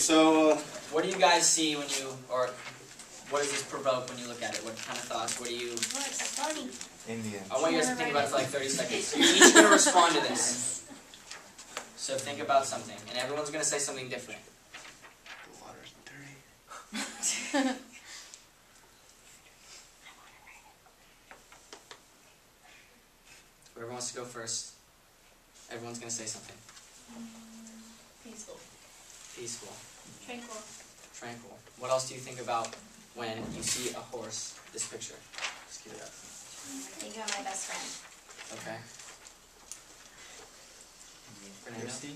so what do you guys see when you, or what does this provoke when you look at it? What kind of thoughts? What do you? What? Funny. Indian. I want you guys to think about it for like 30 seconds. You're each going to respond to this. So think about something, and everyone's going to say something different. the water's dirty. Whoever wants to go first, everyone's going to say something. Peaceful. Peaceful. Tranquil. Tranquil. What else do you think about when you see a horse? This picture. Just get it up. Think of my best friend. Okay. Fernando? Thirsty?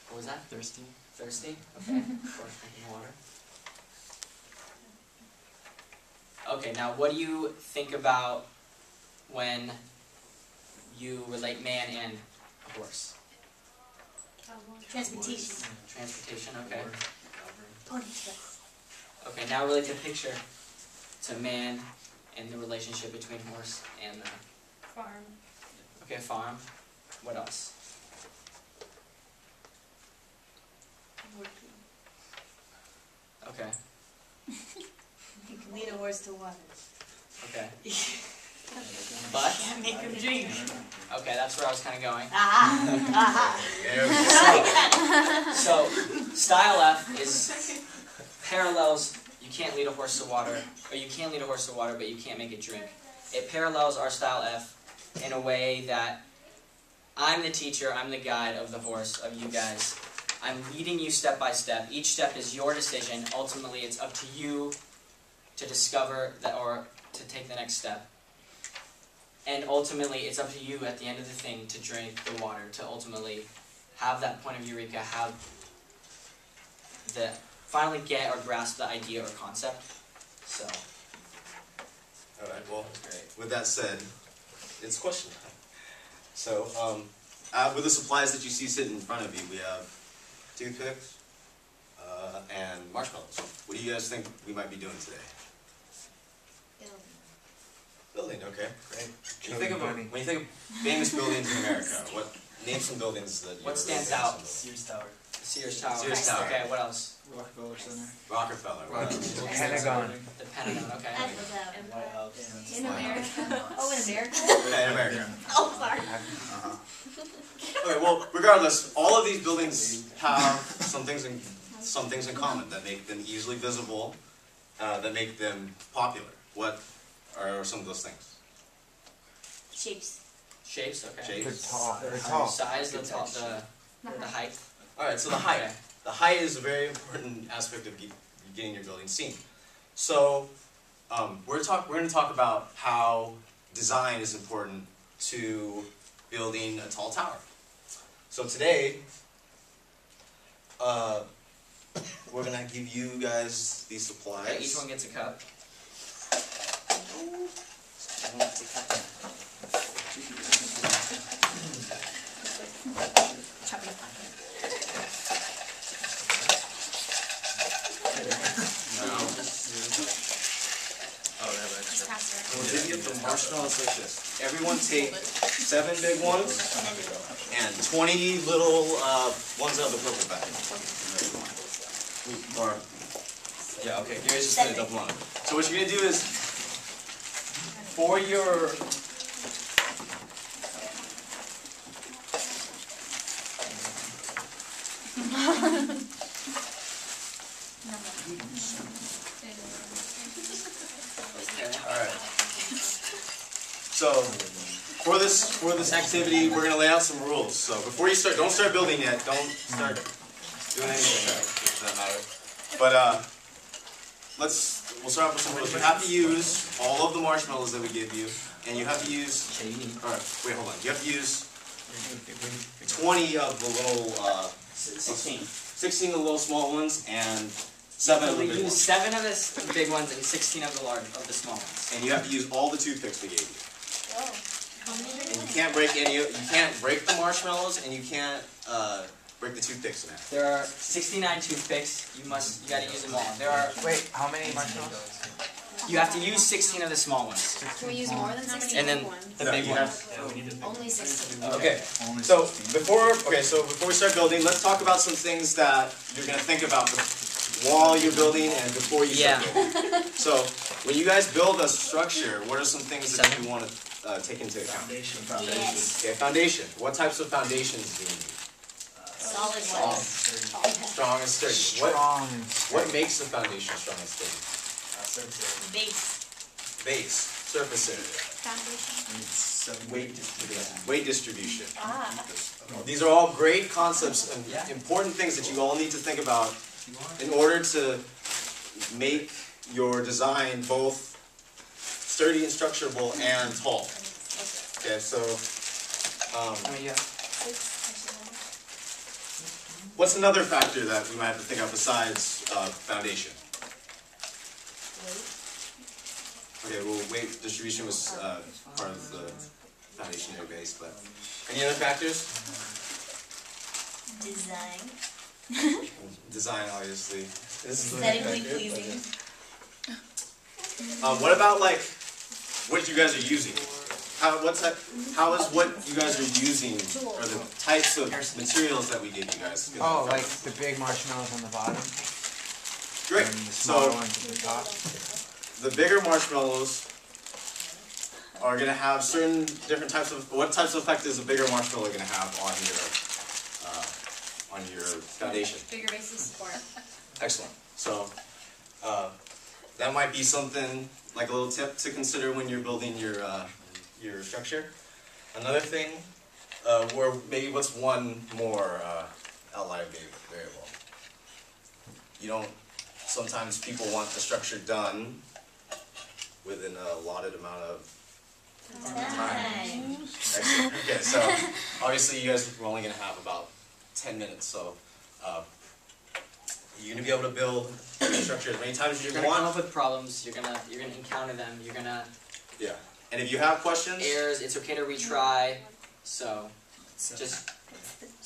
What was that? Thirsty? Thirsty? Okay. Of course, drinking water. Okay, now what do you think about when you relate man and a horse? Transportation. Transportation, okay. Ponytails. Okay, now relate the picture to man and the relationship between horse and Farm. okay, farm. What else? Working. Okay. You can lead a horse to water. Okay. But? Can't make him drink. Okay, that's where I was kind of going. Aha! Aha! So, StyleF is parallels, you can't lead a horse to water, or you can lead a horse to water, but you can't make it drink. It parallels our StyleF in a way that I'm the teacher, I'm the guide of the horse, of you guys. I'm leading you step by step. Each step is your decision. Ultimately, it's up to you to discover that, or to take the next step. And ultimately, it's up to you at the end of the thing to drink the water, to ultimately have that point of eureka, have the, finally get or grasp the idea or concept. So. Alright, well, with that said, it's question time. So, with the supplies that you see sitting in front of you, we have toothpicks and marshmallows. What do you guys think we might be doing today? Building, okay, great. When you think of famous buildings in America, name some buildings that you What stands out? Sears Tower. Sears Tower. Sears Tower. Okay, what else? Rockefeller Center. Rockefeller. What else? Pentagon. The Pentagon, okay. White House. In America? Oh, in America? Okay, in America. Oh, sorry. Okay, well, regardless, all of these buildings have some things in common that make them easily visible, that make them popular. What are some of those things? Shapes. Shapes, okay. Shapes. They're tall. Size, the height. Alright, so the height. Okay. The height is a very important aspect of getting your building seen. So, we're going to talk about how design is important to building a tall tower. So today, we're going to give you guys these supplies. Okay, each one gets a cup. We'll give you the marshmallows like this. Everyone take 7 big ones and 20 little ones out of the purple bag. Or, yeah, okay, Gary's just going to dump one. So what you're going to do is, for your... Alright. So, for this activity, we're going to lay out some rules. So before you start, don't start building yet. Don't start doing anything for that matter. But we'll start off with some rules. You have to use all of the marshmallows that we give you, and you have to use. Alright, wait, hold on. You have to use 20 of the little 16 of the little small ones, and 7 of the big ones. We use 7 of the big ones and 16 of the small ones. And you have to use all the toothpicks we gave you. Oh. And you can't break you can't break the marshmallows, and you can't break the toothpicks in half. There are 69 toothpicks. You got to use them all. There are. Wait, how many marshmallows? You have to use 16 of the small ones. Can we use more than 16? And then the No, big you one. have- Only 16. Okay. Only So 16. before we start building, let's talk about some things that you're gonna think about while you're building and before you start building. So when you guys build a structure, what are some things that you want to take into account? Foundation. Yes. Okay, foundation. What types of foundations do you need? Solid Strong. ones. Strong and sturdy. Strong. What makes a foundation strong and sturdy? Base. Base, surface area, Foundation. weight distribution. Ah. These are all great concepts and important things that you all need to think about in order to make your design both sturdy and structurable and tall. Okay, so what's another factor that we might have to think of besides foundation? Okay, well, weight distribution was part of the foundationary base, but any other factors? Design. Design, obviously. This is a Aesthetically factor, pleasing. okay. What about like what you guys are using? How is what you guys are using, or the types of materials that we give you guys? Oh, like the big marshmallows on the bottom Great. and the smaller So ones at the top. the bigger marshmallows are going to have certain different types of. What types of effect is a bigger marshmallow going to have on your foundation? Bigger bases support. Excellent. So that might be something like a little tip to consider when you're building your structure. Another thing, or maybe what's one more outlier variable? You don't. Sometimes people want the structure done within a allotted amount of Time. Excellent. Okay, so obviously you guys are only going to have about 10 minutes, so you're going to be able to build the structure as many times as you You're gonna come want. up with problems. You're gonna encounter them. You're gonna Yeah. And if you have questions, errors. It's okay to retry. So just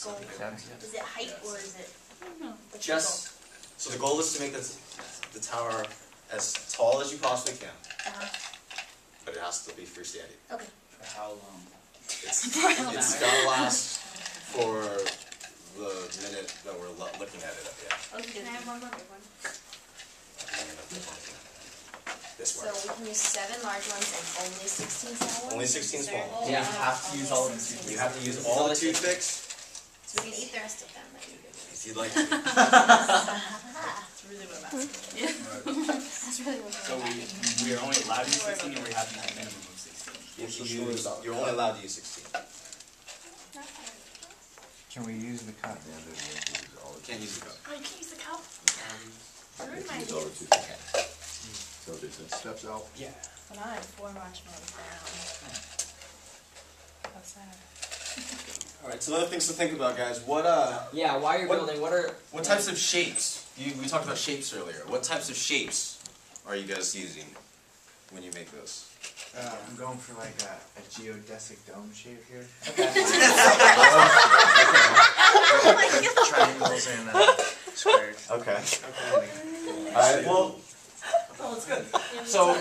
Goal. Is it height or is it? What's the just so the goal is to make the tower as tall as you possibly can, goal? but it has to be freestanding. Okay. For how long? It's gotta last for the minute that we're looking at it at the end. Okay. Can I have one more big one? This So works. we can use 7 large ones and only 16 small ones? Only 16 small ones. Yeah. You have to use all of them. You have to use all the toothpicks So we can eat the rest of them. if you'd like to. That's really what I'm asking. That's really what So we are only allowed to use 16, or we have to use a minimum of 16? You're only allowed to use 16. Can we use the cup? Can't use the cup. Oh, you can't use the cup? Ruined my idea. Okay. So there's the steps out. yeah. But I have 4 marshmallows down. How sad. All right. So other things to think about, guys. What Yeah. While you're What- building, what types of shapes? We talked about shapes earlier. What types of shapes are you guys using when you make this? I'm going for like a geodesic dome shape here. Triangles and squares. Okay. All right. Well. Oh, that's good. So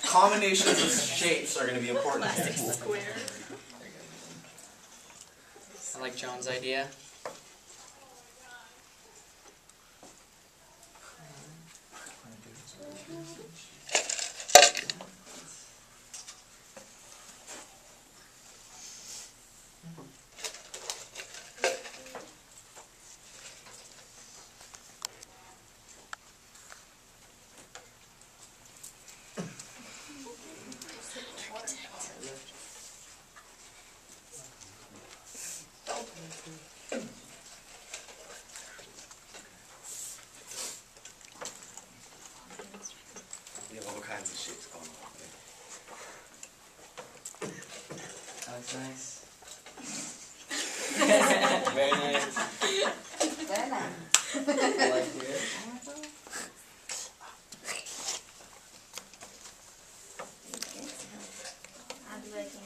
combinations of shapes are going to be important. Square. I like John's idea. We have all kinds of shapes going on. That's nice. Very nice. Very nice. I like it. I'll do what I can.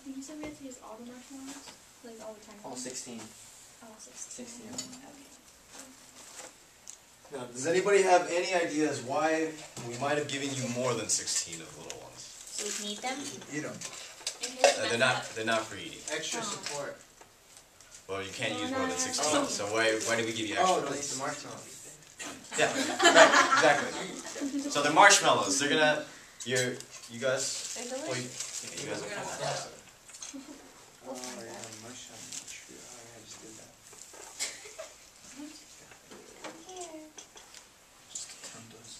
You said we have to use all the marshmallows? Like all the time? All 16. Oh, 16. 16 of them. Now, does anybody have any ideas why we might have given you more than 16 of the little ones? So we can eat them? Eat them. They're not for eating. Extra Oh. support. Well, you can't use no, more no, than no. 16. So why did we give you extra? Oh, don't eat the marshmallows. Yeah, right, exactly. So they're marshmallows. They're gonna. You guys. They're Well, delicious. you guys are Oh, yeah, mush on the tree. Oh, yeah, I just did that. Here. Just tempt us.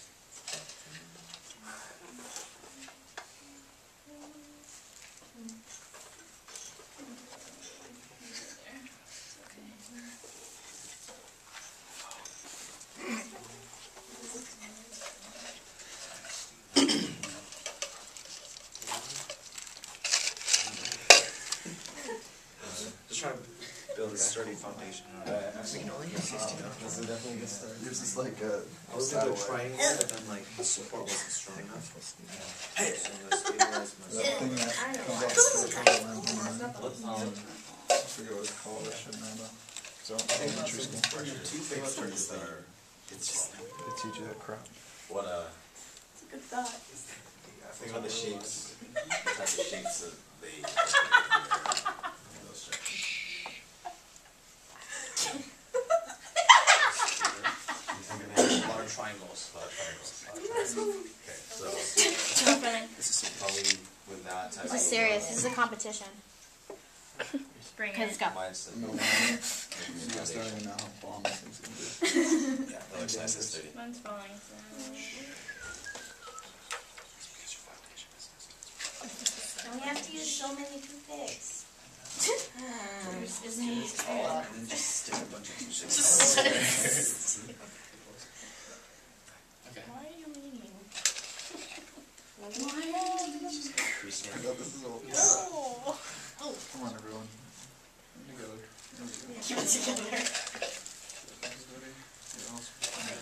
Just trying to build a sturdy foundation. We can only use 16. This is definitely a good start. This is like a. I was gonna do a triangle, but then like the support wasn't strong enough. So I'm gonna stabilize That myself. thing that comes off the color line on mine. I forget what it's called. I should know though. So elementary school. Two pictures that are. They teach you that crap. What It's a good thought. think about the shapes. The type of shapes that they. Those A lot of triangles. Okay, so So funny. This is probably with that type of. This is serious. This is a competition. Bring Because it. it's got. Mine's the. No, you guys don't even know how bomb this thing's gonna be. Yeah, that looks nice and sturdy. Mine's falling, so. And we have to use so many toothpicks. Isn't he? and then just stick a bunch of things. Okay. Why are you leaning? I thought this is all. No! Come on, everyone. Together. Keep it together. Everybody.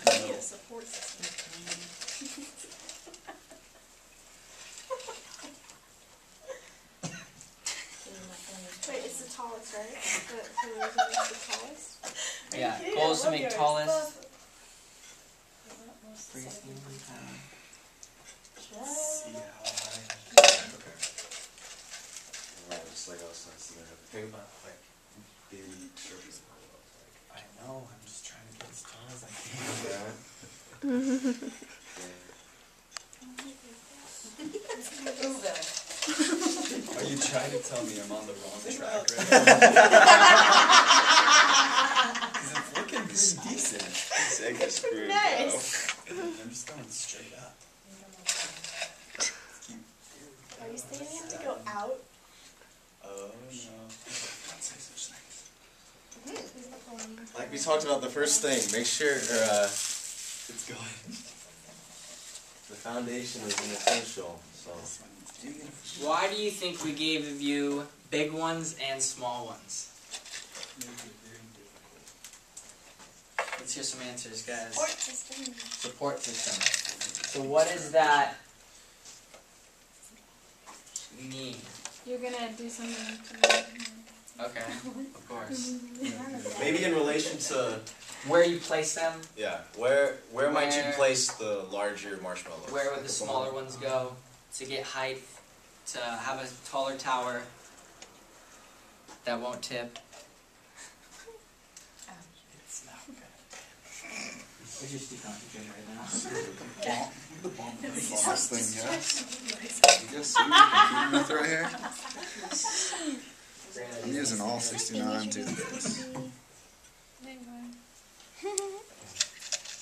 I need a support system. Wait, it's the tallest, right? The tallest? Yeah, Are you goal is to kidding? I make love tallest. yours. See how high. Right, just like I was saying, think about like baby children. I know, I'm just trying to get as tall as I can. Are you trying to tell me I'm on the wrong track right now? Because it's looking pretty decent. This egg is screwed. Nice. I'm just going straight up. Are you saying you have to go out? Oh no. Don't say such things. Like we talked about the first thing, make sure it's going. The foundation is an essential. So Why do you think we gave you big ones and small ones? Let's hear some answers, guys. Support system. Support system. So what does that mean? You're gonna do something to Okay, of course. maybe in relation to Where you place them, where might you Where- place the larger marshmallow? where would the smaller ones go to get height, to have a taller tower that won't tip. It's not good. Where's your stick concentrator right now? The bomb thing, yeah. You guys see what I'm competing with right here? I'm using all 69 toothpicks.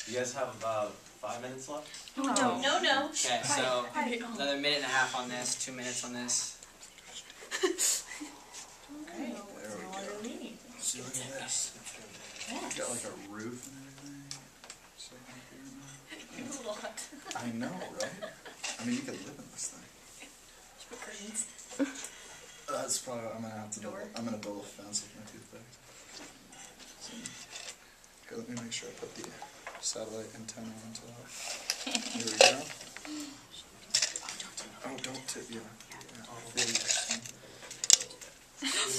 You guys have about 5 minutes left? No. No. Okay, so another minute and a half on this, 2 minutes on this. There we go. See, look at this. It's got like a roof and everything. So I know, right? I mean, you could live in this thing. That's probably what I'm gonna have to do. I'm gonna build a fence with my toothpicks. So, okay, let me make sure I put the satellite antenna on top. There we go. Oh, don't tip, yeah.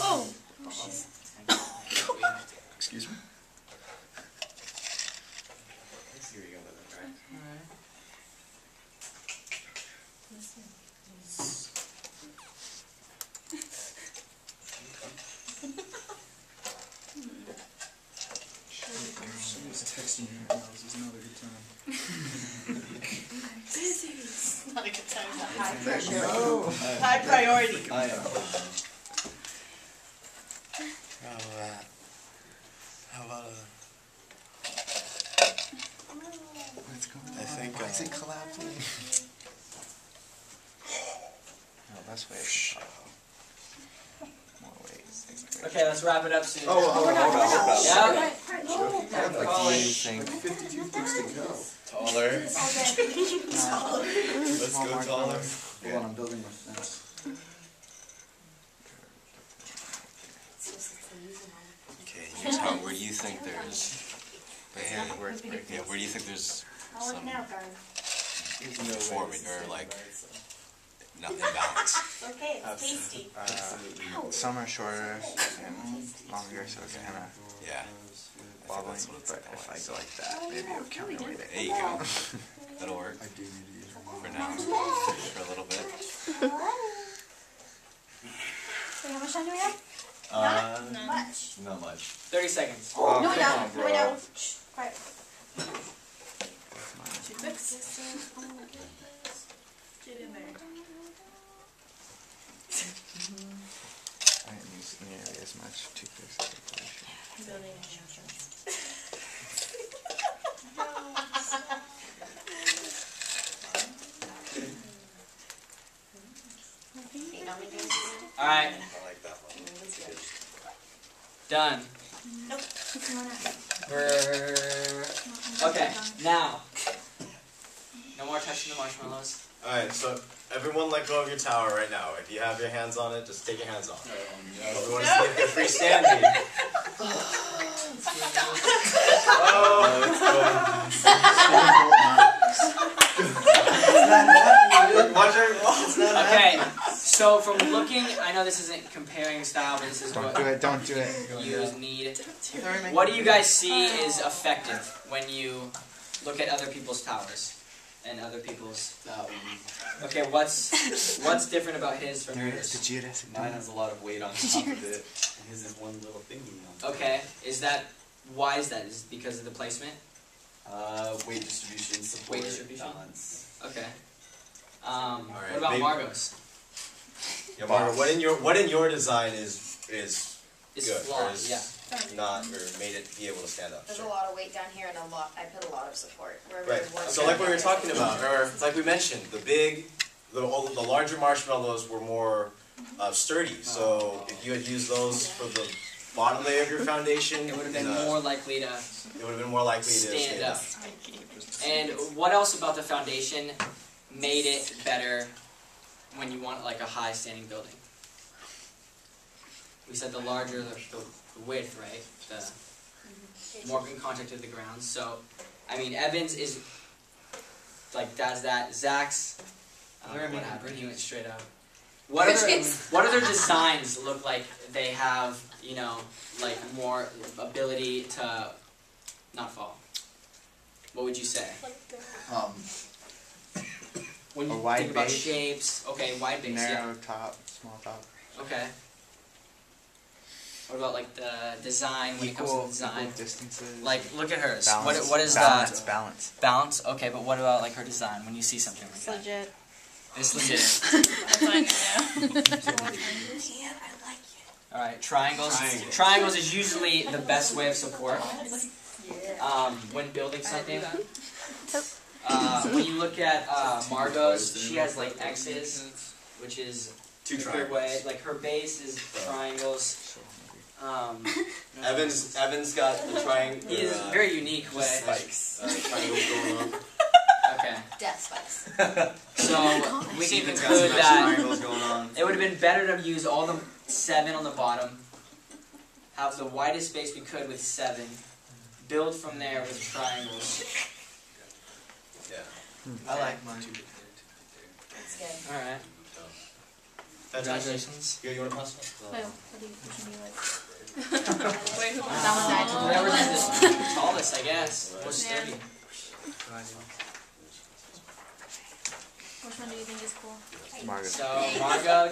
Oh. Excuse me? Let's see where you go with it, right? Alright. Someone's texting me right now. This is not a good time. Busy. It's not a good time. High pressure. Oh. High priority. I am. How about What's going on? I think, Why is it collapsing? No, that's way. More weight. Okay, let's wrap it up soon. Oh, hold on. Yeah? What do you think? 52 things to go. taller? Let's go taller. Hold on, I'm building my fence. Okay, Utah, where do you think there's, yeah, where do you think there's some deformity or like not imbalance? Okay, it's tasty. Some are shorter and longer, so it's kind of Yeah, wobbling. that's what it's But if I go like that, maybe it'll counterweight it. there you go. That'll work I do need to use for now, for a little bit. Wait, how much time do we have? Not Much. Not much. 30 seconds. No, we don't. No, we don't. Shh, quiet. Toothpicks. Get in there. I didn't use nearly as much toothpicks as I probably should. Building instructions. Alright, I like that one. done. Nope. Okay, now. No more touching the marshmallows. Alright, so everyone let go of your tower right now. If you have your hands on it, just take your hands off. Everyone see if they're freestanding. Oh, watch your, it's not Okay, so from looking, I know this isn't comparing style, but this is Don't what do it, don't do it. you need. What do you guys see is effective when you look at other people's towers and other people's? Okay, what's different about his from yours? Mine has a lot of weight on top of it, and his is one little thingy on top. Okay, why is that? Is it because of the placement? Weight distribution, support, Weight distribution? balance. Okay. Alright, What about maybe- Margot's? Yeah, Margaret, what in your design is It's good, or flawed, is yeah. not, or made it be able to stand up? There's a Sure. lot of weight down here and I put a lot of support. Wherever Right. there's one So like what we were down talking there. about, or like we mentioned, the larger marshmallows were more sturdy. So if you had used those for the bottom layer of your foundation, It would have been more likely to It would have been more likely to stand up. up. And what else about the foundation made it better when you want like a high standing building? We said the larger the width, right? The more in contact with the ground. So, I mean, Evans is like does that. Zach's, I don't know what happened. He went straight up. What other designs look like they have, you know, like more ability to not fall? What would you say? When A you wide think about base. shapes, okay, wide base, Narrow top, small top. yeah. Okay. What about like the design when it comes to the design? Equal distances. Like, look at hers. balance. What is balance? the Balance. balance? Okay, but what about like her design when you see something like It's that? legit. It's legit. That's what I know. All right, triangles. Triangles is usually the best way of support when building something. When you look at Margot's, she has like X's, which is Two a good triangles. way. Like her base is triangles. Evans got the triangle. He is a very unique way. Spikes. Triangles going on. Okay, Death spikes. so we can Steven's got conclude some that triangles going on. it would have been better to use all the 7 on the bottom, have the widest space we could with 7, build from there with triangles. Yeah. I like mine. That's good. All right. Congratulations. Here, you want to pass it? Wait, what do you like? Wait, who Someone died. Whoever's the tallest, I guess. Most sturdy. Which one do you think is cool? Margaret. So, Margot,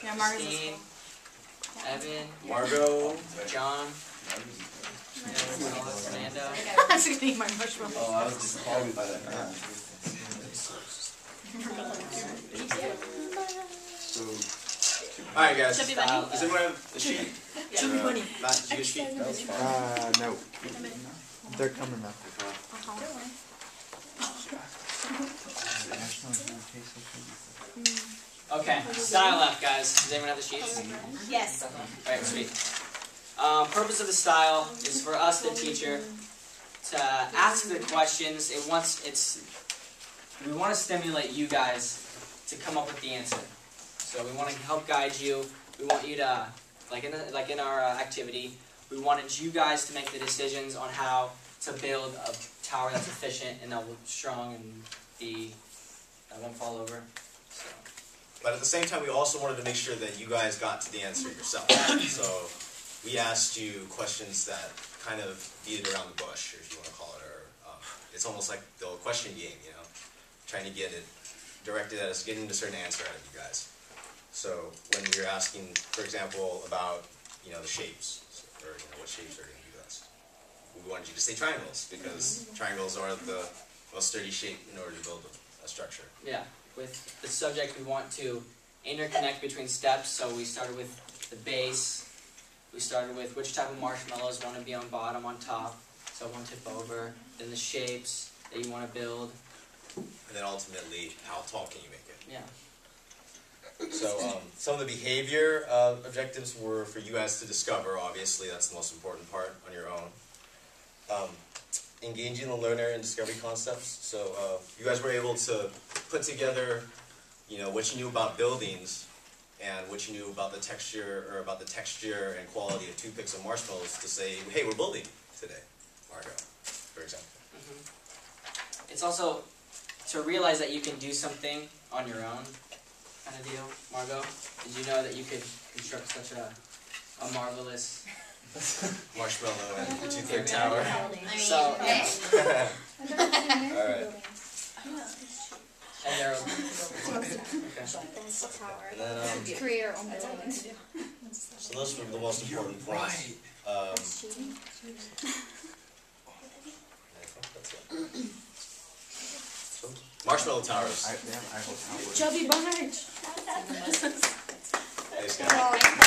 Yeah, Margaret's is Christine, cool. Evan, Margot. John, Fernando. I was gonna eat my marshmallow. Oh, I was disqualified by that. Alright guys, Chubby Style bunny. does anyone have a sheet? Chubby bunny. Matt, did you get a sheet? No. They're coming up. Okay, StyleF, guys. Does anyone have the sheets? Yes. Alright, sweet. Purpose of the style is for us, the teacher, to ask the questions. We want to stimulate you guys to come up with the answer. So we want to help guide you. We want you to, like in our activity, we wanted you guys to make the decisions on how to build a tower that's efficient and that will strong and that won't fall over. So. But at the same time, we also wanted to make sure that you guys got to the answer yourself. So we asked you questions that kind of beat it around the bush, if you want to call it, or it's almost like the old question game, you know, trying to get it directed at us, getting a certain answer out of you guys. So when you're asking, for example, about the shapes, or what shapes are going to be best, we wanted you to say triangles because triangles are the most sturdy shape in order to build a structure. Yeah, with the subject we want to interconnect between steps, so we started with the base, we started with which type of marshmallows want to be on bottom, on top, so one tip over, then the shapes that you want to build. And then ultimately, how tall can you make it? Yeah. So some of the behavior objectives were for you guys to discover, obviously, that's the most important part on your own. Engaging the learner in discovery concepts. So you guys were able to put together, what you knew about buildings and what you knew about the texture and quality of toothpicks and marshmallows to say, hey, we're building today, Margot, for example. Mm-hmm. It's also to realize that you can do something on your own, kind of deal. Margot, did you know that you could construct such a marvelous marshmallow and toothpick tower? So, alright. and they're And then, Create our own buildings. so those were the most important points. Marshmallow towers. I hope. Chubby bunny. Thanks, guys.